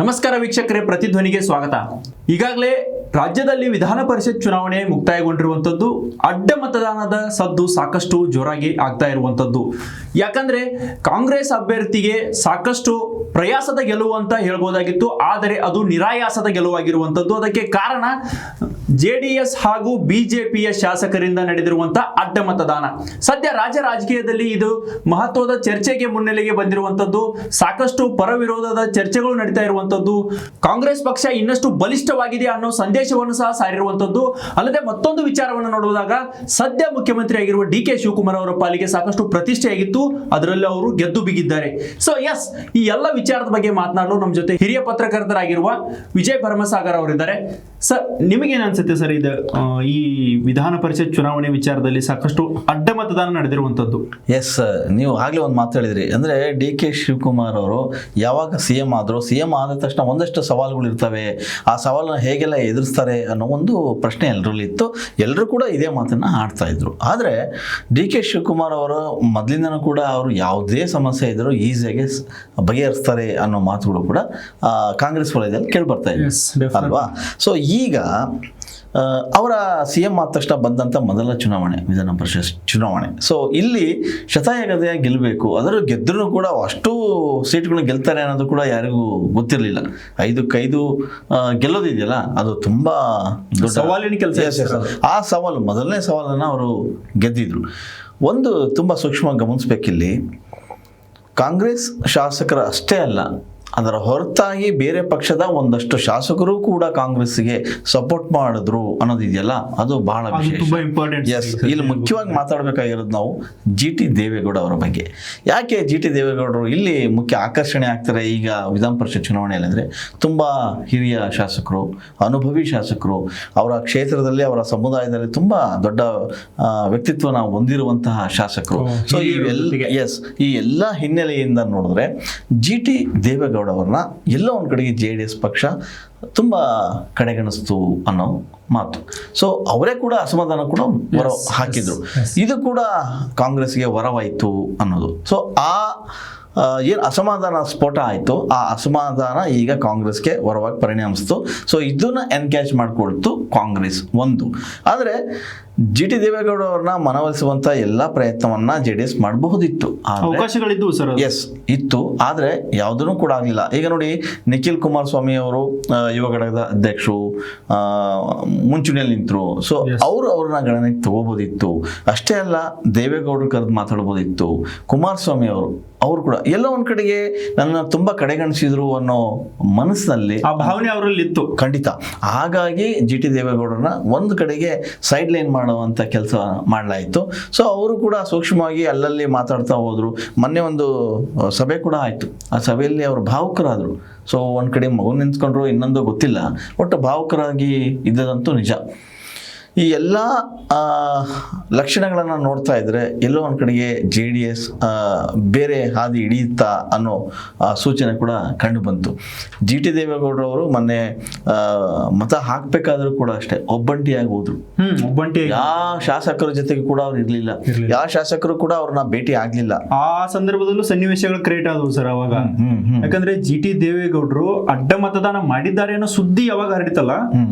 ನಮಸ್ಕಾರ ವೀಕ್ಷಕರೇ, ಪ್ರತಿಧ್ವನಿಗೆ ಸ್ವಾಗತ. ಈಗಾಗಲೇ ರಾಜ್ಯದಲ್ಲಿ ವಿಧಾನ ಪರಿಷತ್ ಚುನಾವಣೆ ಮುಕ್ತಾಯಗೊಂಡಿರುವಂಥದ್ದು. ಅಡ್ಡ ಮತದಾನದ ಸದ್ದು ಸಾಕಷ್ಟು ಜೋರಾಗಿ ಆಗ್ತಾ ಇರುವಂಥದ್ದು. ಯಾಕಂದ್ರೆ ಕಾಂಗ್ರೆಸ್ ಅಭ್ಯರ್ಥಿಗೆ ಸಾಕಷ್ಟು ಪ್ರಯಾಸದ ಗೆಲುವು ಅಂತ ಹೇಳ್ಬೋದಾಗಿತ್ತು, ಆದರೆ ಅದು ನಿರಾಯಾಸದ ಗೆಲುವಾಗಿರುವಂಥದ್ದು. ಅದಕ್ಕೆ ಕಾರಣ JDS ಹಾಗೂ ಬಿಜೆಪಿಯ ಶಾಸಕರಿಂದ ನಡೆದಿರುವಂತಹ ಅಡ್ಡ ಮತದಾನ. ಸದ್ಯ ರಾಜ್ಯ ರಾಜಕೀಯದಲ್ಲಿ ಇದು ಮಹತ್ವದ ಚರ್ಚೆಗೆ ಮುನ್ನೆಲೆಗೆ ಬಂದಿರುವಂಥದ್ದು. ಸಾಕಷ್ಟು ಪರ ವಿರೋಧದ ಚರ್ಚೆಗಳು ನಡೀತಾ ಇರುವಂಥದ್ದು. ಕಾಂಗ್ರೆಸ್ ಪಕ್ಷ ಇನ್ನಷ್ಟು ಬಲಿಷ್ಠವಾಗಿದೆ ಅನ್ನೋ ಸಂದೇಶವನ್ನು ಸಹ ಸಾರಿರುವಂಥದ್ದು. ಅಲ್ಲದೆ ಮತ್ತೊಂದು ವಿಚಾರವನ್ನು ನೋಡುವಾಗ ಸದ್ಯ ಮುಖ್ಯಮಂತ್ರಿ ಆಗಿರುವ DK ಶಿವಕುಮಾರ್ ಅವರ ಪಾಲಿಗೆ ಸಾಕಷ್ಟು ಪ್ರತಿಷ್ಠೆಯಾಗಿತ್ತು, ಅದರಲ್ಲಿ ಅವರು ಗೆದ್ದು ಬಿಗಿದ್ದಾರೆ. ಸೊ ಎಸ್, ಈ ಎಲ್ಲ ವಿಚಾರದ ಬಗ್ಗೆ ಮಾತನಾಡಲು ನಮ್ಮ ಜೊತೆ ಹಿರಿಯ ಪತ್ರಕರ್ತರಾಗಿರುವ ವಿಜಯ್ ಭರಮಸಾಗರ್ ಅವರಿದ್ದಾರೆ. ಸರ್, ನಿಮಗೇನು ಅನ್ಸುತ್ತೆ ಸರ್, ಇದು ಈ ವಿಧಾನ ಪರಿಷತ್ ಚುನಾವಣೆ ವಿಚಾರದಲ್ಲಿ ಸಾಕಷ್ಟು ಅಡ್ಡ ಮತದಾನ ನಡೆದಿರುವಂಥದ್ದು? ಎಸ್, ನೀವು ಆಗಲೇ ಒಂದು ಮಾತು ಹೇಳಿದ್ರಿ. ಅಂದರೆ DK ಶಿವಕುಮಾರ್ ಅವರು ಯಾವಾಗ CM ಆದರು, CM ಆದ ತಕ್ಷಣ ಒಂದಷ್ಟು ಸವಾಲುಗಳು ಇರ್ತವೆ, ಆ ಸವಾಲನ್ನ ಹೇಗೆಲ್ಲ ಎದುರಿಸ್ತಾರೆ ಅನ್ನೋ ಒಂದು ಪ್ರಶ್ನೆ ಎಲ್ಲರಲ್ಲಿ ಇತ್ತು. ಎಲ್ಲರೂ ಕೂಡ ಇದೇ ಮಾತನ್ನು ಆಡ್ತಾ ಇದ್ರು. ಆದರೆ DK ಶಿವಕುಮಾರ್ ಅವರು ಮೊದಲಿಂದನೂ ಕೂಡ ಅವರು ಯಾವುದೇ ಸಮಸ್ಯೆ ಇದ್ದರೂ ಈಸಿಯಾಗಿ ಬಗೆಹರಿಸ್ತಾರೆ ಅನ್ನೋ ಮಾತುಗಳು ಕೂಡ ಕಾಂಗ್ರೆಸ್ ವಲಯದಲ್ಲಿ ಕೇಳಿಬರ್ತಾ ಇದೆ ಅಲ್ವಾ? ಸೊ ಈಗ ಅವರ CM ಆದ ತಕ್ಷಣ ಬಂದಂಥ ಮೊದಲ ಚುನಾವಣೆ ವಿಧಾನ ಪರಿಷತ್ ಚುನಾವಣೆ. ಸೊ ಇಲ್ಲಿ ಶತಾಯಗತಾಯ ಗೆಲ್ಲಬೇಕು, ಅದರ ಗೆದ್ದರೂ ಕೂಡ ಅಷ್ಟು ಸೀಟ್ಗಳನ್ನ ಗೆಲ್ತಾರೆ ಅನ್ನೋದು ಕೂಡ ಯಾರಿಗೂ ಗೊತ್ತಿರಲಿಲ್ಲ. 5-5 ಗೆಲ್ಲೋದಿದೆಯಲ್ಲ, ಅದು ತುಂಬ ದೊಡ್ಡ ಸವಾಲಿನ ಕೆಲಸ. ಆ ಸವಾಲು, ಮೊದಲನೇ ಸವಾಲನ್ನು ಅವರು ಗೆದ್ದಿದ್ರು. ಒಂದು ತುಂಬ ಸೂಕ್ಷ್ಮವಾಗಿ ಗಮನಿಸ್ಬೇಕಿಲ್ಲಿ, ಕಾಂಗ್ರೆಸ್ ಶಾಸಕರು ಅಷ್ಟೇ ಅಲ್ಲ, ಅದರ ಹೊರತಾಗಿ ಬೇರೆ ಪಕ್ಷದ ಒಂದಷ್ಟು ಶಾಸಕರು ಕೂಡ ಕಾಂಗ್ರೆಸ್ಗೆ ಸಪೋರ್ಟ್ ಮಾಡಿದ್ರು ಅನ್ನೋದಿದೆಯಲ್ಲ, ಅದು ಬಹಳ ವಿಶೇಷ. ಎಸ್, ಇಲ್ಲಿ ಮುಖ್ಯವಾಗಿ ಮಾತಾಡಬೇಕಾಗಿರೋದು ನಾವು GT ದೇವೇಗೌಡ ಅವರ ಬಗ್ಗೆ. ಯಾಕೆ GT ದೇವೇಗೌಡರು ಇಲ್ಲಿ ಮುಖ್ಯ ಆಕರ್ಷಣೆ ಆಗ್ತಾರೆ ಈಗ ವಿಧಾನ ಪರಿಷತ್ ಚುನಾವಣೆಯಲ್ಲಿ ಅಂದರೆ, ತುಂಬ ಹಿರಿಯ ಶಾಸಕರು, ಅನುಭವಿ ಶಾಸಕರು, ಅವರ ಕ್ಷೇತ್ರದಲ್ಲಿ ಅವರ ಸಮುದಾಯದಲ್ಲಿ ತುಂಬ ದೊಡ್ಡ ವ್ಯಕ್ತಿತ್ವನ ಹೊಂದಿರುವಂತಹ ಶಾಸಕರು. ಸೊ ಈ ಎಲ್ಲ ಹಿನ್ನೆಲೆಯಿಂದ ನೋಡಿದ್ರೆ GT ದೇವೇಗೌಡ ಅವ್ರನ್ನ ಎಲ್ಲೋ ಒಂದು ಕಡೆಗೆ JDS ಪಕ್ಷ ತುಂಬ ಕಡೆಗಣಿಸ್ತು ಅನ್ನೋ ಮಾತು. ಸೊ ಅವರೇ ಕೂಡ ಅಸಮಾಧಾನ ಕೂಡ ಹೊರ ಹಾಕಿದ್ರು. ಇದು ಕೂಡ ಕಾಂಗ್ರೆಸ್ಗೆ ವರವಾಯಿತು ಅನ್ನೋದು. ಸೊ ಏನು ಅಸಮಾಧಾನ ಸ್ಫೋಟ ಆಯಿತು, ಆ ಅಸಮಾಧಾನ ಈಗ ಕಾಂಗ್ರೆಸ್ಗೆ ವರವಾಗಿ ಪರಿಣಮಿಸ್ತು. ಸೊ ಇದನ್ನ ಎನ್ಕ್ಯಾಚ್ ಮಾಡಿಕೊಳ್ತು ಕಾಂಗ್ರೆಸ್ ಒಂದು. ಆದರೆ GT ದೇವೇಗೌಡ ಅವ್ರನ್ನ ಮನವೊಲಿಸುವಂಥ ಎಲ್ಲ ಪ್ರಯತ್ನವನ್ನ JDS ಮಾಡಬಹುದಿತ್ತು, ಅವಕಾಶಗಳಿದ್ದು ಸರ್. ಎಸ್, ಇತ್ತು, ಆದರೆ ಯಾವುದೂ ಕೂಡ ಆಗಲಿಲ್ಲ. ಈಗ ನೋಡಿ, ನಿಖಿಲ್ ಕುಮಾರಸ್ವಾಮಿ ಅವರು ಯುವ ಘಟಕದ ಅಧ್ಯಕ್ಷರು, ಮುಂಚೂಣಿಯಲ್ಲಿ ನಿಂತರು. ಸೊ ಅವ್ರನ್ನ ಗಣನೆಗೆ ತಗೋಬೋದಿತ್ತು. ಅಷ್ಟೇ ಅಲ್ಲ, ದೇವೇಗೌಡರು ಕರೆದು ಮಾತಾಡ್ಬೋದಿತ್ತು. ಕುಮಾರಸ್ವಾಮಿ ಅವರು ಕೂಡ ಎಲ್ಲೋ ಒಂದ್ ಕಡೆಗೆ ನನ್ನ ತುಂಬಾ ಕಡೆಗಣಿಸಿದ್ರು ಅನ್ನೋ ಮನಸ್ಸಿನಲ್ಲಿ ಆ ಭಾವನೆ ಅವರಲ್ಲಿ ಇತ್ತು ಖಂಡಿತ. ಹಾಗಾಗಿ GT ದೇವೇಗೌಡರನ್ನ ಒಂದು ಕಡೆಗೆ ಸೈಡ್ ಲೈನ್ ಮಾಡುವಂತ ಕೆಲಸ ಮಾಡಲಾಯಿತು. ಸೊ ಅವರು ಕೂಡ ಸೂಕ್ಷ್ಮವಾಗಿ ಅಲ್ಲಲ್ಲಿ ಮಾತಾಡ್ತಾ ಹೋದ್ರು. ಮೊನ್ನೆ ಒಂದು ಸಭೆ ಕೂಡ ಆಯ್ತು, ಆ ಸಭೆಯಲ್ಲಿ ಅವರು ಭಾವುಕರಾದ್ರು. ಸೊ ಒಂದ್ ಕಡೆ ಮಗು ನಿಂತ್ಕೊಂಡ್ರು, ಇನ್ನೊಂದು ಗೊತ್ತಿಲ್ಲ, ಒಟ್ಟು ಭಾವುಕರಾಗಿ ಇದ್ದದಂತೂ ನಿಜ. ಈ ಎಲ್ಲ ಲಕ್ಷಣಗಳನ್ನು ನೋಡ್ತಾ ಇದ್ರೆ ಎಲ್ಲೋ ಒಂದು ಕಡೆಗೆ JDS ಬೇರೆ ಹಾದಿ ಹಿಡಿಯುತ್ತಾ ಅನ್ನೋ ಸೂಚನೆ ಕೂಡ ಕಂಡು ಬಂತು. GT ದೇವೇಗೌಡರವರು ಮೊನ್ನೆ ಮತ ಹಾಕಬೇಕಾದ್ರೂ ಕೂಡ ಅಷ್ಟೇ ಒಬ್ಬಂಟಿಯಾಗಿ ಹೋದ್ರು. ಯಾವ ಶಾಸಕರ ಜೊತೆಗೆ ಕೂಡ ಅವ್ರು ಇರ್ಲಿಲ್ಲ, ಯಾವ ಶಾಸಕರು ಕೂಡ ಅವ್ರನ್ನ ಭೇಟಿ ಆಗ್ಲಿಲ್ಲ. ಆ ಸಂದರ್ಭದಲ್ಲೂ ಸನ್ನಿವೇಶಗಳು ಕ್ರಿಯೇಟ್ ಆದವು ಸರ್ ಅವಾಗ. ಯಾಕಂದ್ರೆ GT ದೇವೇಗೌಡರು ಅಡ್ಡ ಮತದಾನ ಮಾಡಿದ್ದಾರೆ ಅನ್ನೋ ಸುದ್ದಿ ಯಾವಾಗ ಹರಡಿತಲ್ಲ,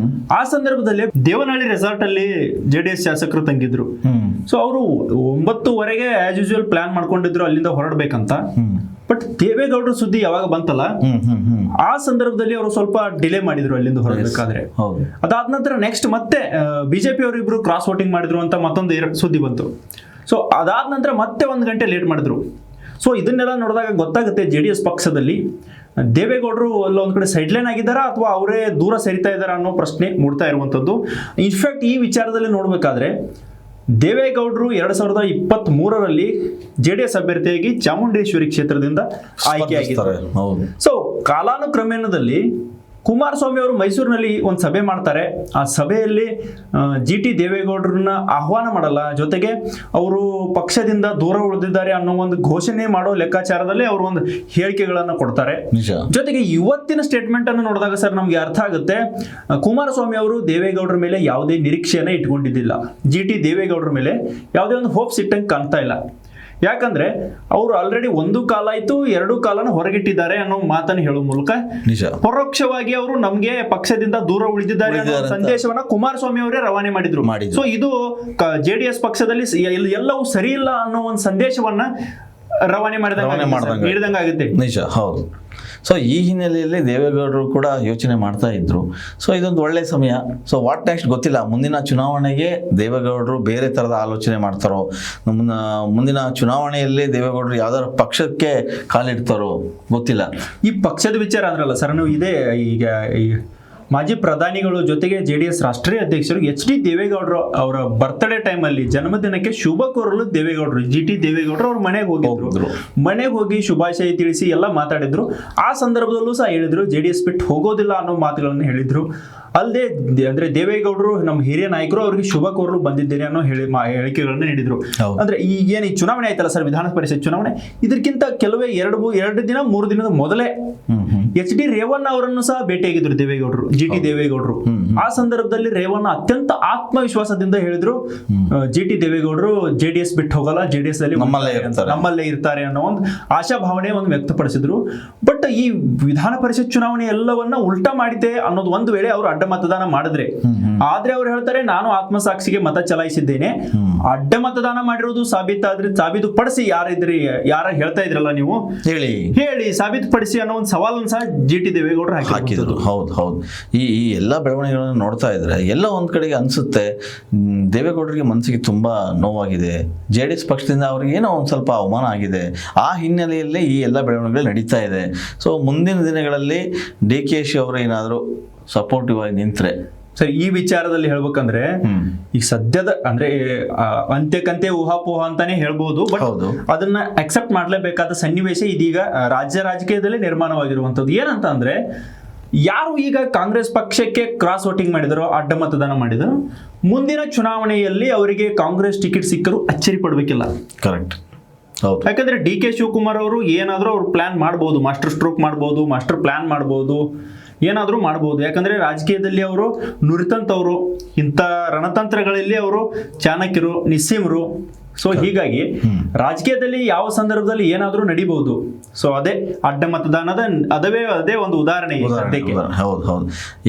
ಆ ಸಂದರ್ಭದಲ್ಲಿ ದೇವನಹಳ್ಳಿ ರೆಸಾರ್ಟ್ ಅಲ್ಲಿ JDS ಶಾಸಕರು ತಂಗಿದ್ರು. ಸೊ ಅವರು 9:00 ಆಸ್ ಯೂಶುವಲ್ ಪ್ಲಾನ್ ಮಾಡ್ಕೊಂಡಿದ್ರು ಅಲ್ಲಿಂದ ಹೊರಡ್ಬೇಕಂತ. ಬಟ್ ದೇವೇಗೌಡರ ಸುದ್ದಿ ಯಾವಾಗ ಬಂತಲ್ಲ, ಆ ಸಂದರ್ಭದಲ್ಲಿ ಅವರು ಸ್ವಲ್ಪ ಡಿಲೇ ಮಾಡಿದ್ರು ಅಲ್ಲಿಂದ ಹೊರಡ್ಬೇಕಾದ್ರೆ. ಅದಾದ ನಂತರ ನೆಕ್ಸ್ಟ್ ಮತ್ತೆ BJP ಅವರು ಇಬ್ರು ಕ್ರಾಸ್ ವೋಟಿಂಗ್ ಮಾಡಿದ್ರು ಅಂತ ಮತ್ತೊಂದು ಸುದ್ದಿ ಬಂತು. ಸೊ ಅದಾದ ನಂತರ ಮತ್ತೆ 1 ಗಂಟೆ ಲೇಟ್ ಮಾಡಿದ್ರು. ಸೊ ಇದನ್ನೆಲ್ಲ ನೋಡಿದಾಗ ಗೊತ್ತಾಗುತ್ತೆ JDS ಪಕ್ಷದಲ್ಲಿ ದೇವೇಗೌಡರು ಅಲ್ಲೊಂದ್ ಕಡೆ ಸೈಡ್ಲೈನ್ ಆಗಿದ್ದಾರಾ ಅಥವಾ ಅವರೇ ದೂರ ಸರಿತಾ ಇದ್ದಾರಾ ಅನ್ನೋ ಪ್ರಶ್ನೆ ಮೂಡ್ತಾ ಇರುವಂಥದ್ದು. ಇನ್ಫ್ಯಾಕ್ಟ್ ಈ ವಿಚಾರದಲ್ಲಿ ನೋಡ್ಬೇಕಾದ್ರೆ ದೇವೇಗೌಡರು 2023ರಲ್ಲಿ JDS ಅಭ್ಯರ್ಥಿಯಾಗಿ ಚಾಮುಂಡೇಶ್ವರಿ ಕ್ಷೇತ್ರದಿಂದ ಆಯ್ಕೆಯಾಗಿದ್ದಾರೆ. ಸೊ ಕಾಲಾನುಕ್ರಮೇಣದಲ್ಲಿ ಕುಮಾರಸ್ವಾಮಿ ಅವರು ಮೈಸೂರಿನಲ್ಲಿ ಒಂದು ಸಭೆ ಮಾಡ್ತಾರೆ. ಆ ಸಭೆಯಲ್ಲಿ GT ದೇವೇಗೌಡರನ್ನ ಆಹ್ವಾನ ಮಾಡಲ್ಲ, ಜೊತೆಗೆ ಅವರು ಪಕ್ಷದಿಂದ ದೂರ ಉಳಿದಿದ್ದಾರೆ ಅನ್ನೋ ಒಂದು ಘೋಷಣೆ ಮಾಡೋ ಲೆಕ್ಕಾಚಾರದಲ್ಲಿ ಅವರು ಒಂದು ಹೇಳಿಕೆಗಳನ್ನ ಕೊಡ್ತಾರೆ. ಜೊತೆಗೆ ಇವತ್ತಿನ ಸ್ಟೇಟ್ಮೆಂಟ್ ಅನ್ನು ನೋಡಿದಾಗ ಸರ್ ನಮ್ಗೆ ಅರ್ಥ ಆಗುತ್ತೆ, ಕುಮಾರಸ್ವಾಮಿ ಅವರು ದೇವೇಗೌಡರ ಮೇಲೆ ಯಾವುದೇ ನಿರೀಕ್ಷೆಯನ್ನ ಇಟ್ಕೊಂಡಿದ್ದಿಲ್ಲ, GT ದೇವೇಗೌಡರ ಮೇಲೆ ಯಾವುದೇ ಒಂದು ಹೋಪ್ಸ್ ಇಟ್ಟಂಗೆ ಕಾಣ್ತಾ ಇಲ್ಲ. ಯಾಕಂದ್ರೆ ಅವರು ಆಲ್ರೆಡಿ ಒಂದು ಕಾಲ ಆಯ್ತು, ಎರಡು ಕಾಲನ ಹೊರಗಿಟ್ಟಿದ್ದಾರೆ ಅನ್ನೋ ಮಾತನ್ನು ಹೇಳುವ ಮೂಲಕ ನಿಜ ಪರೋಕ್ಷವಾಗಿ ಅವರು ನಮ್ಗೆ ಪಕ್ಷದಿಂದ ದೂರ ಉಳಿದಿದ್ದಾರೆ ಅನ್ನೋ ಸಂದೇಶವನ್ನ ಕುಮಾರಸ್ವಾಮಿ ಅವರೇ ರವಾನೆ ಮಾಡಿದ್ರು. ಸೊ ಇದು JDS ಪಕ್ಷದಲ್ಲಿ ಎಲ್ಲವೂ ಸರಿ ಇಲ್ಲ ಅನ್ನೋ ಒಂದು ಸಂದೇಶವನ್ನ ರವಾನೆ ಮಾಡಿದಂಗಾಗುತ್ತೆ. ನಿಜ, ಹೌದು. ಸೊ ಈ ಹಿನ್ನೆಲೆಯಲ್ಲಿ ದೇವೇಗೌಡರು ಕೂಡ ಯೋಚನೆ ಮಾಡ್ತಾ ಇದ್ರು. ಸೊ ಇದೊಂದು ಒಳ್ಳೆ ಸಮಯ. ಸೊ ವಾಟ್ ನೆಕ್ಸ್ಟ್ ಗೊತ್ತಿಲ್ಲ. ಮುಂದಿನ ಚುನಾವಣೆಗೆ ದೇವೇಗೌಡರು ಬೇರೆ ಥರದ ಆಲೋಚನೆ ಮಾಡ್ತಾರೋ, ಮುಂದಿನ ಚುನಾವಣೆಯಲ್ಲಿ ದೇವೇಗೌಡರು ಯಾವ್ದಾದ್ರು ಪಕ್ಷಕ್ಕೆ ಕಾಲಿಡ್ತಾರೋ ಗೊತ್ತಿಲ್ಲ. ಈ ಪಕ್ಷದ ವಿಚಾರ ಅಂದ್ರಲ್ಲ ಸರ್, ನೀವು ಇದೇ ಈಗ ಮಾಜಿ ಪ್ರಧಾನಿಗಳು ಜೊತೆಗೆ JDS ರಾಷ್ಟ್ರೀಯ ಅಧ್ಯಕ್ಷರು HD ದೇವೇಗೌಡರು ಅವರ ಬರ್ತ್ಡೇ ಟೈಮಲ್ಲಿ ಜನ್ಮದಿನಕ್ಕೆ ಶುಭ ಕೋರಲು ದೇವೇಗೌಡರು GT ದೇವೇಗೌಡರು ಅವ್ರ ಮನೆಗೆ ಹೋಗಿದ್ರು. ಮನೆಗೆ ಹೋಗಿ ಶುಭಾಶಯ ತಿಳಿಸಿ ಎಲ್ಲ ಮಾತಾಡಿದ್ರು. ಆ ಸಂದರ್ಭದಲ್ಲೂ ಸಹ ಹೇಳಿದ್ರು JDS ಬಿಟ್ಟು ಹೋಗೋದಿಲ್ಲ ಅನ್ನೋ ಮಾತುಗಳನ್ನು ಹೇಳಿದ್ರು. ಅಲ್ಲದೆ ಅಂದ್ರೆ ದೇವೇಗೌಡರು ನಮ್ಮ ಹಿರಿಯ ನಾಯಕರು ಅವರಿಗೆ ಶುಭ ಕೋರಲು ಬಂದಿದ್ದೇನೆ ಅನ್ನೋ ಹೇಳಿಕೆಗಳನ್ನು ನೀಡಿದ್ರು. ಅಂದ್ರೆ ಈಗೇನು ಈ ಚುನಾವಣೆ ಆಯ್ತಲ್ಲ ಸರ್, ವಿಧಾನ ಪರಿಷತ್ ಚುನಾವಣೆ, ಇದಕ್ಕಿಂತ ಕೆಲವೇ 2-3 ದಿನದ ಮೊದಲೇ HD ರೇವಣ್ಣ ಅವರನ್ನು ಸಹ ಭೇಟಿಯಾಗಿದ್ರು ದೇವೇಗೌಡರು, GT ದೇವೇಗೌಡರು. ಆ ಸಂದರ್ಭದಲ್ಲಿ ರೇವಣ್ಣ ಅತ್ಯಂತ ಆತ್ಮವಿಶ್ವಾಸದಿಂದ ಹೇಳಿದ್ರು GT ದೇವೇಗೌಡರು JDS ಬಿಟ್ಟು ಹೋಗಲ್ಲ, JDS ಅಲ್ಲಿ ನಮ್ಮಲ್ಲೇ ಇರ್ತಾರೆ ಅನ್ನೋ ಒಂದು ಆಶಾಭಾವನೆ ಒಂದು ವ್ಯಕ್ತಪಡಿಸಿದ್ರು. ಬಟ್ ಈ ವಿಧಾನ ಪರಿಷತ್ ಚುನಾವಣೆ ಎಲ್ಲವನ್ನ ಉಲ್ಟಾ ಮಾಡಿದೆ ಅನ್ನೋದು ಒಂದು ವೇಳೆ ಅವರು ಅಡ್ಡ ಮತದಾನ ಮಾಡಿದ್ರೆ, ಆದ್ರೆ ಅವ್ರು ಹೇಳ್ತಾರೆ ನಾನು ಆತ್ಮಸಾಕ್ಷಿಗೆ ಮತ ಚಲಾಯಿಸಿದ್ದೇನೆ, ಅಡ್ಡ ಮತದಾನ ಮಾಡಿರೋದು ಸಾಬೀತು ಪಡಿಸಿ ಯಾರ ಹೇಳ್ತಾ ಇದ್ರಲ್ಲ ನೀವು ಹೇಳಿ ಸಾಬೀತು ಪಡಿಸಿ ಅನ್ನೋ ಒಂದು ಸವಾಲನ್ನು ಸಹ GT ದೇವೇಗೌಡರು ಹಾಕಿದ್ರು. ಹೌದು. ಈ ಎಲ್ಲ ಬೆಳವಣಿಗೆಗಳನ್ನು ನೋಡ್ತಾ ಇದ್ರೆ ಎಲ್ಲ ಒಂದ್ ಕಡೆಗೆ ಅನ್ಸುತ್ತೆ ದೇವೇಗೌಡರಿಗೆ ಮನಸ್ಸಿಗೆ ತುಂಬಾ ನೋವಾಗಿದೆ. JDS ಪಕ್ಷದಿಂದ ಅವ್ರಿಗೆ ಏನೋ ಒಂದ್ ಸ್ವಲ್ಪ ಅವಮಾನ ಆಗಿದೆ. ಆ ಹಿನ್ನೆಲೆಯಲ್ಲಿ ಈ ಎಲ್ಲ ಬೆಳವಣಿಗೆಗಳು ನಡೀತಾ ಇದೆ. ಸೊ ಮುಂದಿನ ದಿನಗಳಲ್ಲಿ DKಶಿ ಅವರು ಏನಾದ್ರು ಸಪೋರ್ಟಿವ್ ಆಗಿ ನಿಂತ್ರೆ ಸರ್, ಈ ವಿಚಾರದಲ್ಲಿ ಹೇಳ್ಬೇಕಂದ್ರೆ ಈಗ ಸದ್ಯದ ಅಂದ್ರೆ ಅಂತ್ಯಕ್ಕಂತೆ ಊಹಾಪೋಹ ಅಂತಾನೆ ಹೇಳ್ಬೋದು. ಬಟ್ ಅದನ್ನ ಅಕ್ಸೆಪ್ಟ್ ಮಾಡ್ಲೇಬೇಕಾದ ಸನ್ನಿವೇಶ ಇದೀಗ ರಾಜ್ಯ ರಾಜಕೀಯದಲ್ಲಿ ನಿರ್ಮಾಣವಾಗಿರುವಂತದ್ದು. ಏನಂತ ಅಂದ್ರೆ, ಯಾರು ಈಗ ಕಾಂಗ್ರೆಸ್ ಪಕ್ಷಕ್ಕೆ ಕ್ರಾಸ್ ವೋಟಿಂಗ್ ಮಾಡಿದರೋ, ಅಡ್ಡ ಮತದಾನ ಮಾಡಿದರೋ, ಮುಂದಿನ ಚುನಾವಣೆಯಲ್ಲಿ ಅವರಿಗೆ ಕಾಂಗ್ರೆಸ್ ಟಿಕೆಟ್ ಸಿಕ್ಕರೂ ಅಚ್ಚರಿ ಪಡ್ಬೇಕಿಲ್ಲ. ಕರೆಕ್ಟ್. ಯಾಕಂದ್ರೆ DK ಶಿವಕುಮಾರ್ ಅವರು ಏನಾದ್ರೂ ಅವ್ರು ಪ್ಲಾನ್ ಮಾಡ್ಬೋದು, ಮಾಸ್ಟರ್ ಸ್ಟ್ರೋಕ್ ಮಾಡ್ಬೋದು, ಮಾಸ್ಟರ್ ಪ್ಲಾನ್ ಮಾಡ್ಬೋದು, ಏನಾದ್ರೂ ಮಾಡ್ಬೋದು. ಯಾಕಂದ್ರೆ ರಾಜಕೀಯದಲ್ಲಿ ಅವರು ನುರಿತಂತವ್ರು, ಇಂಥ ರಣತಂತ್ರಗಳಲ್ಲಿ ಅವರು ಚಾಣಕ್ಯರು, ನಿಸ್ಸೀಮರು. ಸೊ ಹೀಗಾಗಿ ರಾಜಕೀಯದಲ್ಲಿ ಯಾವ ಸಂದರ್ಭದಲ್ಲಿ ಏನಾದ್ರೂ ನಡಿಬಹುದು. ಸೊ ಅದೇ ಅಡ್ಡ ಮತದಾನದ ಅದೇ ಒಂದು ಉದಾಹರಣೆ. ಹೌದು.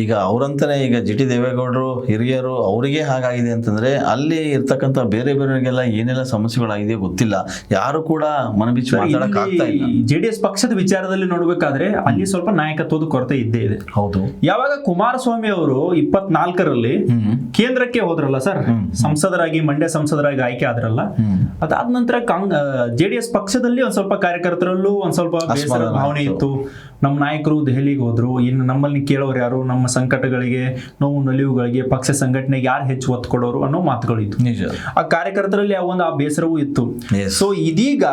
ಈಗ ಅವರಂತಾನೆ ಈಗ GT ದೇವೇಗೌಡರು ಹಿರಿಯರು, ಅವರಿಗೆ ಹಾಗಾಗಿದೆ ಅಂತಂದ್ರೆ ಅಲ್ಲಿ ಇರ್ತಕ್ಕಂಥ ಬೇರೆಯವರಿಗೆಲ್ಲ ಏನೆಲ್ಲ ಸಮಸ್ಯೆಗಳಾಗಿದೆ ಗೊತ್ತಿಲ್ಲ, ಯಾರು ಕೂಡ ಮನಬಿಚ್ಚಿ ಮಾತಾಡಕ್ ಆಗ್ತಾ ಇಲ್ಲ. JDS ಪಕ್ಷದ ವಿಚಾರದಲ್ಲಿ ನೋಡ್ಬೇಕಾದ್ರೆ ಅಲ್ಲಿ ಸ್ವಲ್ಪ ನಾಯಕತ್ವದ ಕೊರತೆ ಇದ್ದೇ ಇದೆ. ಹೌದು. ಯಾವಾಗ ಕುಮಾರಸ್ವಾಮಿ ಅವರು 24ರಲ್ಲಿ ಕೇಂದ್ರಕ್ಕೆ ಹೋದ್ರಲ್ಲ ಸರ್, ಸಂಸದರಾಗಿ, ಮಂಡ್ಯ ಸಂಸದರಾಗಿ ಆಯ್ಕೆ ಆದ್ರಲ್ಲ, ಅದಾದ ನಂತರ JDS ಪಕ್ಷದಲ್ಲಿ ಒಂದ್ ಸ್ವಲ್ಪ ಕಾರ್ಯಕರ್ತರಲ್ಲೂ ಒಂದ್ ಸ್ವಲ್ಪ ಬೇಸರ ಭಾವನೆ ಇತ್ತು. ನಮ್ಮ ನಾಯಕರು ದೆಹಲಿಗೆ ಹೋದ್ರು, ಇನ್ನು ನಮ್ಮಲ್ಲಿ ಕೇಳೋರು ಯಾರು, ನಮ್ಮ ಸಂಕಟಗಳಿಗೆ, ನೋವು ನಲಿವುಗಳಿಗೆ, ಪಕ್ಷ ಸಂಘಟನೆಗೆ ಯಾರು ಹೆಚ್ಚು ಒತ್ತು ಕೊಡೋರು ಅನ್ನೋ ಮಾತುಗಳಿತ್ತು. ಆ ಕಾರ್ಯಕರ್ತರಲ್ಲಿ ಆ ಬೇಸರವೂ ಇತ್ತು. ಸೊ ಇದೀಗ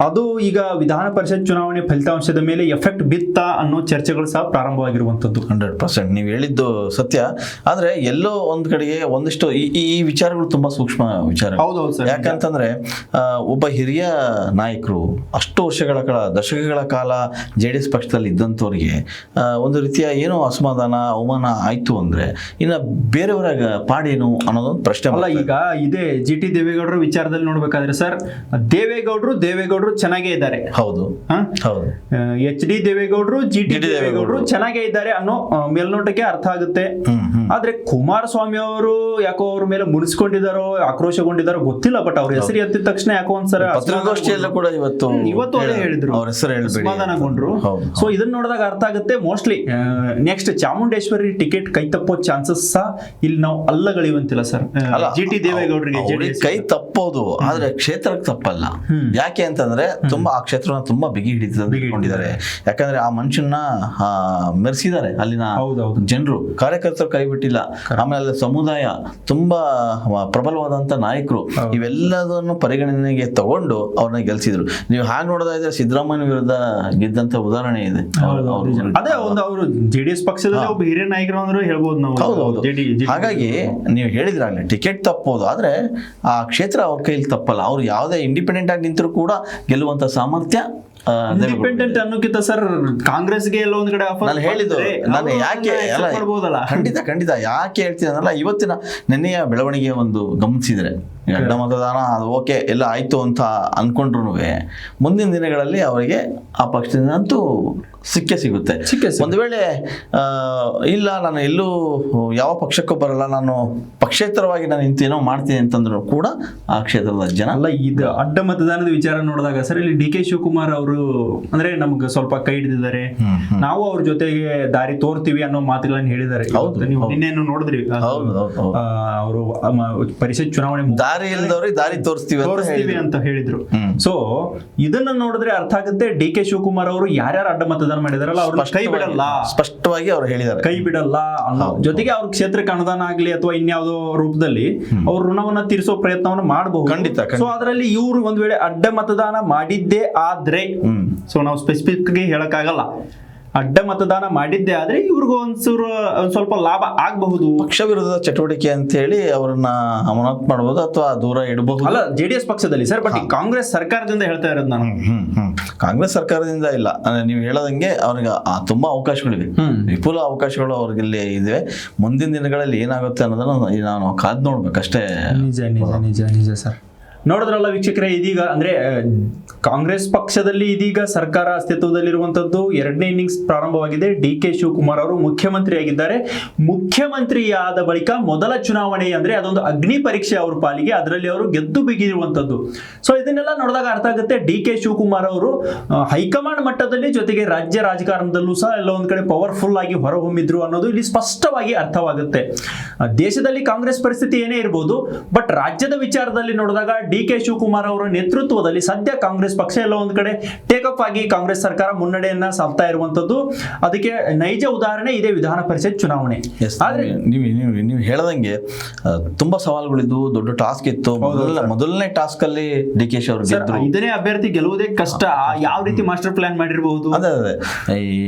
ಅದು ಈಗ ವಿಧಾನ ಪರಿಷತ್ ಚುನಾವಣೆ ಫಲಿತಾಂಶದ ಮೇಲೆ ಎಫೆಕ್ಟ್ ಬಿತ್ತ ಅನ್ನೋ ಚರ್ಚೆಗಳು ಸಹ ಪ್ರಾರಂಭವಾಗಿರುವಂತದ್ದು. 100% ನೀವು ಹೇಳಿದ್ದು ಸತ್ಯ. ಆದ್ರೆ ಎಲ್ಲೋ ಒಂದ್ ಕಡೆಗೆ ಒಂದಿಷ್ಟು ಈ ವಿಚಾರಗಳು ತುಂಬಾ ಸೂಕ್ಷ್ಮ ವಿಚಾರ. ಯಾಕಂತಂದ್ರೆ ಒಬ್ಬ ಹಿರಿಯ ನಾಯಕರು ಅಷ್ಟು ವರ್ಷಗಳ ಕಾಲ, ದಶಕಗಳ ಕಾಲ JDS ಪಕ್ಷದಲ್ಲಿ ಇದ್ದಂಥವ್ರಿಗೆ ಒಂದು ರೀತಿಯ ಏನೋ ಅಸಮಾಧಾನ, ಅವಮಾನ ಆಯ್ತು ಅಂದ್ರೆ ಇನ್ನು ಬೇರೆಯವರ ಪಾಡೇನು ಅನ್ನೋದೊಂದು ಪ್ರಶ್ನೆ ಅಲ್ಲ. ಈಗ ಇದೇ GT ದೇವೇಗೌಡರ ವಿಚಾರದಲ್ಲಿ ನೋಡ್ಬೇಕಾದ್ರೆ ಸರ್, ದೇವೇಗೌಡರು ಚೆನ್ನಾಗೇ ಇದ್ದಾರೆ. ಹೌದು. HD ದೇವೇಗೌಡರು, GT ದೇವೇಗೌಡರು ಚೆನ್ನಾಗೇ ಇದ್ದಾರೆ ಅನ್ನೋ ಮೇಲ್ನೋಟಕ್ಕೆ ಅರ್ಥ ಆಗುತ್ತೆ. ಆದ್ರೆ ಕುಮಾರಸ್ವಾಮಿ ಅವರು ಯಾಕೋ ಅವ್ರ ಮೇಲೆ ಮುನಿಸ್ಕೊಂಡಿದ್ದಾರೋ, ಆಕ್ರೋಶಗೊಂಡಿದ್ದಾರೋ ಗೊತ್ತಿಲ್ಲ. ಬಟ್ ಅವ್ರ ಹೆಸರು ಎತ್ತಿದ ತಕ್ಷಣ ಯಾಕೋ ಒಂದ್ಸರ ಪತ್ರಿಕಾಗೋಷ್ಠಿಯಲ್ಲೂ ಕೂಡ ಇವತ್ತು ಅದೇ ಹೇಳಿದ್ರು, ಅವ್ರ ಹೆಸರು ಸಮಾಧಾನಗೊಂಡ್ರು. ಸೊ ಇದನ್ನ ನೋಡಿದಾಗ ಅರ್ಥ ಆಗುತ್ತೆ, ಮೋಸ್ಟ್ಲಿ ನೆಕ್ಸ್ಟ್ ಚಾಮುಂಡೇಶ್ವರಿ ಟಿಕೆಟ್ ಕೈ ತಪ್ಪೋ ಚಾನ್ಸಸ್ ಸಹ ಇಲ್ಲಿ ನಾವು ಅಲ್ಲಗಳಿವಂತಿಲ್ಲ ಸರ್. GT ದೇವೇಗೌಡರಿಗೆ ಕೈ ತಪ್ಪೋದು, ಆದ್ರೆ ಕ್ಷೇತ್ರಕ್ಕೆ ತಪ್ಪಲ್ಲ. ಯಾಕೆ ಅಂತಂದ್ರೆ ತುಂಬಾ ಆ ಕ್ಷೇತ್ರನ ತುಂಬಾ ಬಿಗಿ ಹಿಡಿದುಕೊಂಡಿದ್ದಾರೆ. ಯಾಕಂದ್ರೆ ಆ ಮನುಷ್ಯನ ಮೆರೆಸಿದ್ದಾರೆ ಅಲ್ಲಿನ ಜನರು, ಕಾರ್ಯಕರ್ತರು ಕೈ ಬಿಟ್ಟಿಲ್ಲ. ಆಮೇಲೆ ಸಮುದಾಯ ತುಂಬಾ ಪ್ರಬಲವಾದಂತ ನಾಯಕರು, ಇವೆಲ್ಲದನ್ನು ಪರಿಗಣನೆಗೆ ತಗೊಂಡು ಅವ್ರನ್ನ ಗೆಲ್ಸಿದ್ರು. ನೀವು ಹಾಗೆ ನೋಡೋದಾದ್ರೆ ಸಿದ್ದರಾಮಯ್ಯ ವಿರುದ್ಧ ಗೆದ್ದಂತ ಉದಾಹರಣೆ ಇದೆ. ಅದೇ ಅವರು JDS ಪಕ್ಷದಲ್ಲಿ ಒಬ್ಬ ಹಿರಿಯ ನಾಯಕರು ಅಂದ್ರೆ ಹೇಳ್ಬೋದು ನಾವು. ಹೌದು. ಹಾಗಾಗಿ ನೀವು ಹೇಳಿದ್ರಾಗ್ಲಿ ಟಿಕೆಟ್ ತಪ್ಪೋದು, ಆದ್ರೆ ಆ ಕ್ಷೇತ್ರ ಅವ್ರ ಕೈಲಿ ತಪ್ಪಲ್ಲ. ಅವ್ರು ಯಾವುದೇ ಇಂಡಿಪೆಂಡೆಂಟ್ ಆಗಿ ನಿಂತರೂ ಕೂಡ ಗೆಲ್ಲುವಂತ ಸಾಮರ್ಥ್ಯ ಇಂಡಿಪೆಂಡೆಂಟ್ ಅನ್ನೋಕ್ಕಿಂತ ಸರ್ ಕಾಂಗ್ರೆಸ್ಗೆ ಎಲ್ಲ ಒಂದ್ ಕಡೆ ಆಫರ್ ನಾನು ಹೇಳಿದ್ದು ನಾನು ಯಾಕೆ ಅಲ್ಲ ಮಾಡ್ಬೋದಲ್ಲ. ಖಂಡಿತ ಯಾಕೆ ಹೇಳ್ತೀನಿ ಅಂದ್ರಲ್ಲ, ಇವತ್ತಿನ ನೆನ್ನೆಯ ಬೆಳವಣಿಗೆ ಒಂದು ಗಮನಿಸಿದ್ರೆ ಅಡ್ಡ ಮತದಾನ ಅದು ಓಕೆ ಎಲ್ಲ ಆಯ್ತು ಅಂತ ಅನ್ಕೊಂಡ್ರು ಮುಂದಿನ ದಿನಗಳಲ್ಲಿ ಅವರಿಗೆ ಆ ಪಕ್ಷದಿಂದ ಅಂತೂ ಸಿಗುತ್ತೆ. ಒಂದು ವೇಳೆ ಇಲ್ಲ ನಾನು ಎಲ್ಲೂ ಯಾವ ಪಕ್ಷಕ್ಕೂ ಬರಲ್ಲ, ನಾನು ಪಕ್ಷೇತರವಾಗಿ ನಾನು ಇಂತೇನೋ ಮಾಡ್ತೀನಿ ಅಂತಂದ್ರು ಕೂಡ ಆ ಕ್ಷೇತ್ರದ ಜನ ಅಲ್ಲ. ಇದು ಅಡ್ಡ ಮತದಾನದ ವಿಚಾರ ನೋಡಿದಾಗ ಸರ್ ಇಲ್ಲಿ ಡಿ ಕೆ ಶಿವಕುಮಾರ್ ಅವರು ಅಂದ್ರೆ ನಮ್ಗೆ ಸ್ವಲ್ಪ ಕೈ ಹಿಡಿದಿದ್ದಾರೆ, ನಾವು ಅವ್ರ ಜೊತೆಗೆ ದಾರಿ ತೋರ್ತೀವಿ ಅನ್ನೋ ಮಾತುಗಳನ್ನ ಹೇಳಿದ್ದಾರೆ. ನೀವು ನಿನ್ನೇನು ನೋಡಿದ್ರಿ ಅವರು ಪರಿಷತ್ ಚುನಾವಣೆ ದಾರಿ ಇಲ್ದವ್ರಿಗೆ ದಾರಿ ತೋರಿಸ್ತೀವಿ ಅಂತ ಹೇಳಿದ್ರು. ಸೊ ಇದನ್ನ ನೋಡಿದ್ರೆ ಅರ್ಥ ಆಗುತ್ತೆ ಡಿ ಕೆ ಶಿವಕುಮಾರ್ ಅವರು ಯಾರ್ಯಾರು ಅಡ್ಡ ಮತದಾನ ಮಾಡಿದಾರಲ್ಲ ಅವ್ರ ಕೈ ಬಿಡಲ್ಲ, ಸ್ಪಷ್ಟವಾಗಿ ಅವ್ರು ಹೇಳಿದ್ದಾರೆ, ಕೈ ಬಿಡಲ್ಲ ಅನ್ನೋ ಜೊತೆಗೆ ಅವ್ರ ಕ್ಷೇತ್ರಕ್ಕೆ ಅನುದಾನ ಆಗ್ಲಿ ಅಥವಾ ಇನ್ಯಾವುದೋ ರೂಪದಲ್ಲಿ ಅವ್ರ ಋಣವನ್ನ ತೀರಿಸೋ ಪ್ರಯತ್ನವನ್ನ ಮಾಡಬಹುದು. ಖಂಡಿತ. ಸೊ ಅದರಲ್ಲಿ ಇವ್ರು ಒಂದ್ ವೇಳೆ ಅಡ್ಡ ಮತದಾನ ಮಾಡಿದ್ದೇ ಆದ್ರೆ, ಸೊ ನಾವು ಸ್ಪೆಸಿಫಿಕ್ ಆಗಿ ಹೇಳಕ್ಕಾಗಲ್ಲ, ಅಡ್ಡ ಮತದಾನ ಮಾಡಿದ್ದೆ ಆದ್ರೆ ಇವ್ರಿಗೂ ಒಂದ್ ಸ್ವಲ್ಪ ಲಾಭ ಆಗಬಹುದು. ಪಕ್ಷ ವಿರೋಧದ ಚಟುವಟಿಕೆ ಅಂತ ಹೇಳಿ ಅವ್ರನ್ನ ಅಮಾನತ್ ಮಾಡಬಹುದು ಅಥವಾ ದೂರ ಇಡಬಹುದು. ಅಲ್ಲ ಜೆಡಿಎಸ್ ಪಕ್ಷದಲ್ಲಿ ಸರ್, ಬಟ್ ಕಾಂಗ್ರೆಸ್ ಸರ್ಕಾರದಿಂದ ಹೇಳ್ತಾ ಇರೋದು ನಾನು. ಕಾಂಗ್ರೆಸ್ ಸರ್ಕಾರದಿಂದ ಇಲ್ಲ, ನೀವು ಹೇಳೋದಂಗೆ ಅವ್ರಿಗೆ ತುಂಬಾ ಅವಕಾಶಗಳಿವೆ, ವಿಪುಲ ಅವಕಾಶಗಳು ಅವ್ರಿಗೆ ಇದೆ. ಮುಂದಿನ ದಿನಗಳಲ್ಲಿ ಏನಾಗುತ್ತೆ ಅನ್ನೋದನ್ನ ನಾವು ಕಾದ್ ನೋಡ್ಬೇಕಷ್ಟೇ. ನಿಜ ಸರ್. ನೋಡಿದ್ರಲ್ಲ ವೀಕ್ಷಕರೇ, ಇದೀಗ ಅಂದ್ರೆ ಕಾಂಗ್ರೆಸ್ ಪಕ್ಷದಲ್ಲಿ ಇದೀಗ ಸರ್ಕಾರ ಅಸ್ತಿತ್ವದಲ್ಲಿರುವಂತದ್ದು ಎರಡನೇ ಇನ್ನಿಂಗ್ಸ್ ಪ್ರಾರಂಭವಾಗಿದೆ. ಡಿ ಕೆ ಶಿವಕುಮಾರ್ ಅವರು ಮುಖ್ಯಮಂತ್ರಿ ಆಗಿದ್ದಾರೆ. ಮುಖ್ಯಮಂತ್ರಿಯಾದ ಬಳಿಕ ಮೊದಲ ಚುನಾವಣೆ ಅಂದ್ರೆ ಅದೊಂದು ಅಗ್ನಿ ಪರೀಕ್ಷೆ ಅವ್ರ ಪಾಲಿಗೆ, ಅದರಲ್ಲಿ ಅವರು ಗೆದ್ದು ಬಿಗಿರುವಂತದ್ದು. ಸೊ ಇದನ್ನೆಲ್ಲ ನೋಡಿದಾಗ ಅರ್ಥ ಆಗುತ್ತೆ ಡಿ ಕೆ ಶಿವಕುಮಾರ್ ಅವರು ಹೈಕಮಾಂಡ್ ಮಟ್ಟದಲ್ಲಿ ಜೊತೆಗೆ ರಾಜ್ಯ ರಾಜಕಾರಣದಲ್ಲೂ ಸಹ ಎಲ್ಲ ಒಂದ್ ಕಡೆ ಪವರ್ಫುಲ್ ಆಗಿ ಹೊರಹೊಮ್ಮಿದ್ರು ಅನ್ನೋದು ಇಲ್ಲಿ ಸ್ಪಷ್ಟವಾಗಿ ಅರ್ಥವಾಗುತ್ತೆ. ದೇಶದಲ್ಲಿ ಕಾಂಗ್ರೆಸ್ ಪರಿಸ್ಥಿತಿ ಏನೇ ಇರಬಹುದು, ಬಟ್ ರಾಜ್ಯದ ವಿಚಾರದಲ್ಲಿ ನೋಡಿದಾಗ ಡಿ ಕೆ ಶಿವಕುಮಾರ್ ಅವರ ನೇತೃತ್ವದಲ್ಲಿ ಸದ್ಯ ಕಾಂಗ್ರೆಸ್ ಪಕ್ಷ ಎಲ್ಲ ಒಂದ್ ಕಡೆ ಟೇಕ್ ಅಪ್ ಆಗಿ ಕಾಂಗ್ರೆಸ್ ಸರ್ಕಾರ ಮುನ್ನಡೆಯನ್ನ ಸಾಲ್ತಾ ಇರುವಂತದ್ದು. ಅದಕ್ಕೆ ನೈಜ ಉದಾಹರಣೆ ಇದೆ ವಿಧಾನ ಪರಿಷತ್ ಚುನಾವಣೆ. ಆದ್ರೆ ನೀವು ಹೇಳದಂಗೆ ತುಂಬಾ ಸವಾಲುಗಳಿದ್ದು, ದೊಡ್ಡ ಟಾಸ್ಕ್ ಇತ್ತು. ಮೊದಲನೇ ಟಾಸ್ಕ್ ಅಲ್ಲಿ ಡಿ ಕೆ ಶಿ ಅವರು ಗೆದ್ರು. ಇದನ್ನೇ ಅಭ್ಯರ್ಥಿ ಗೆಲ್ಲುವುದೇ ಕಷ್ಟ. ಯಾವ ರೀತಿ ಮಾಸ್ಟರ್ ಪ್ಲಾನ್ ಮಾಡಿರಬಹುದು? ಅದೇ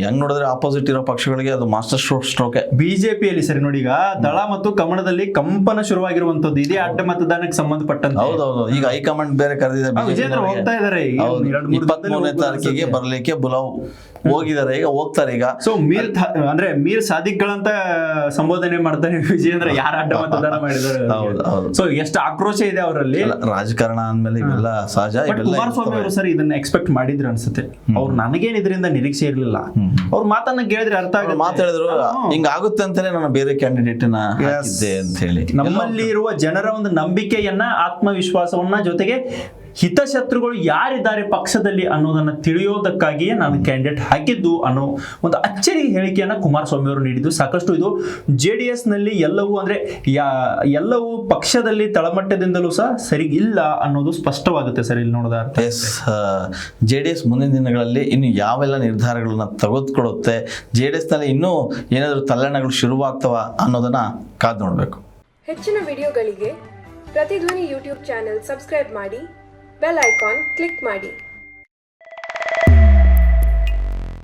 ಹೆಂಗ್ ನೋಡಿದ್ರೆ ಆಪೋಸಿಟ್ ಇರೋ ಪಕ್ಷಗಳಿಗೆ ಅದು ಮಾಸ್ಟರ್ ಸ್ಟ್ರೋಕ್. ಬಿಜೆಪಿಯಲ್ಲಿ ಸರಿ ನೋಡಿ, ಈಗ ದಳ ಮತ್ತು ಕಮಲದಲ್ಲಿ ಕಂಪನ ಶುರುವಾಗಿರುವಂತದ್ದು ಇದೇ ಅಡ್ಡ ಮತದಾನಕ್ಕೆ ಸಂಬಂಧಪಟ್ಟಂತೆ. ಹೌದೌದು. ಈಗ ಹೈಕಮಾಂಡ್ ಬೇರೆ ಕರೆದಿದೆ, ವಿಜೇಂದ್ರ ಹೋಗ್ತಾ ಇದಾರೆ 23ನೇ ತಾರೀಕಿಗೆ ಬರ್ಲಿಕ್ಕೆ ಬುಲಾವ್ ಹೋಗಿದ್ದಾರೆ, ಈಗ ಹೋಗ್ತಾರೆ. ಈಗ ಸೊ ಮೀರ್ ಸಾದಿಕ್ ಗಳಂತ ಸಂಬೋಧನೆ ಮಾಡ್ತಾರೆ ವಿಜೇಂದ್ರ, ಯಾರ ಅಡ್ಡ ಮತದಾನ ಮಾಡಿದ್ದಾರೆ. ಸೊ ಎಷ್ಟು ಆಕ್ರೋಶ ಇದೆ ಅವರಲ್ಲಿ. ರಾಜಕಾರಣ ಅಂದ್ಮೇಲೆ ಇವೆಲ್ಲ ಸಹಜ. ಕುಮಾರಸ್ವಾಮಿ ಅವರು ಸರ್ ಇದನ್ನ ಎಕ್ಸ್ಪೆಕ್ಟ್ ಮಾಡಿದ್ರು ಅನ್ಸುತ್ತೆ. ಅವ್ರು ನನಗೇನ್ ಇದರಿಂದ ನಿರೀಕ್ಷೆ ಇರ್ಲಿಲ್ಲ. ಅವ್ರ ಮಾತನ್ನ ಕೇಳಿದ್ರೆ ಅರ್ಥ ಆಗುತ್ತೆ. ಮಾತಾಡಿದ್ರು ಹಿಂಗ ಆಗುತ್ತೆ ಅಂತಾನೆ ನಾನು ಬೇರೆ ಕ್ಯಾಂಡಿಡೇಟ್ ನ ಹಾಕಿದ್ದೆ ಅಂತ ಹೇಳಿ. ನಮ್ಮಲ್ಲಿ ಇರುವ ಜನರ ಒಂದು ನಂಬಿಕೆಯನ್ನ, ಆತ್ಮವಿಶ್ವಾಸವನ್ನ, ಜೊತೆಗೆ ಹಿತಶತ್ರುಗಳು ಯಾರಿದ್ದಾರೆ ಪಕ್ಷದಲ್ಲಿ ಅನ್ನೋದನ್ನ ತಿಳಿಯೋದಕ್ಕಾಗಿಯೇ ನಾನು ಕ್ಯಾಂಡಿಡೇಟ್ ಹಾಕಿದ್ದು ಅನ್ನೋ ಒಂದು ಅಚ್ಚರಿ ಹೇಳಿಕೆಯನ್ನ ಕುಮಾರಸ್ವಾಮಿ ಅವರು ನೀಡಿದ್ದು. ಸಾಕಷ್ಟು ಇದು JDS ನಲ್ಲಿ ಎಲ್ಲವೂ ಅಂದ್ರೆ ಎಲ್ಲವೂ ಪಕ್ಷದಲ್ಲಿ ತಳಮಟ್ಟದಿಂದಲೂ ಸಹ ಸರಿ ಇಲ್ಲ ಅನ್ನೋದು ಸ್ಪಷ್ಟವಾಗುತ್ತೆ ಸರ್ ಇಲ್ಲಿ ನೋಡಿದ. JDS ಮುಂದಿನ ದಿನಗಳಲ್ಲಿ ಇನ್ನು ಯಾವೆಲ್ಲ ನಿರ್ಧಾರಗಳನ್ನ ತೆಗೆದುಕೊಳ್ಳುತ್ತೆ, JDS ನಲ್ಲಿ ಇನ್ನೂ ಏನಾದರೂ ತಲ್ಲಣಗಳು ಶುರುವಾಗ್ತವ ಅನ್ನೋದನ್ನ ಕಾದು ನೋಡ್ಬೇಕು. ಹೆಚ್ಚಿನ ವಿಡಿಯೋಗಳಿಗೆ ಪ್ರತಿಧ್ವನಿ ಯೂಟ್ಯೂಬ್ ಚಾನೆಲ್ ಸಬ್ಸ್ಕ್ರೈಬ್ ಮಾಡಿ, ಬೆಲ್ ಐಕಾನ್ ಕ್ಲಿಕ್ ಮಾಡಿ.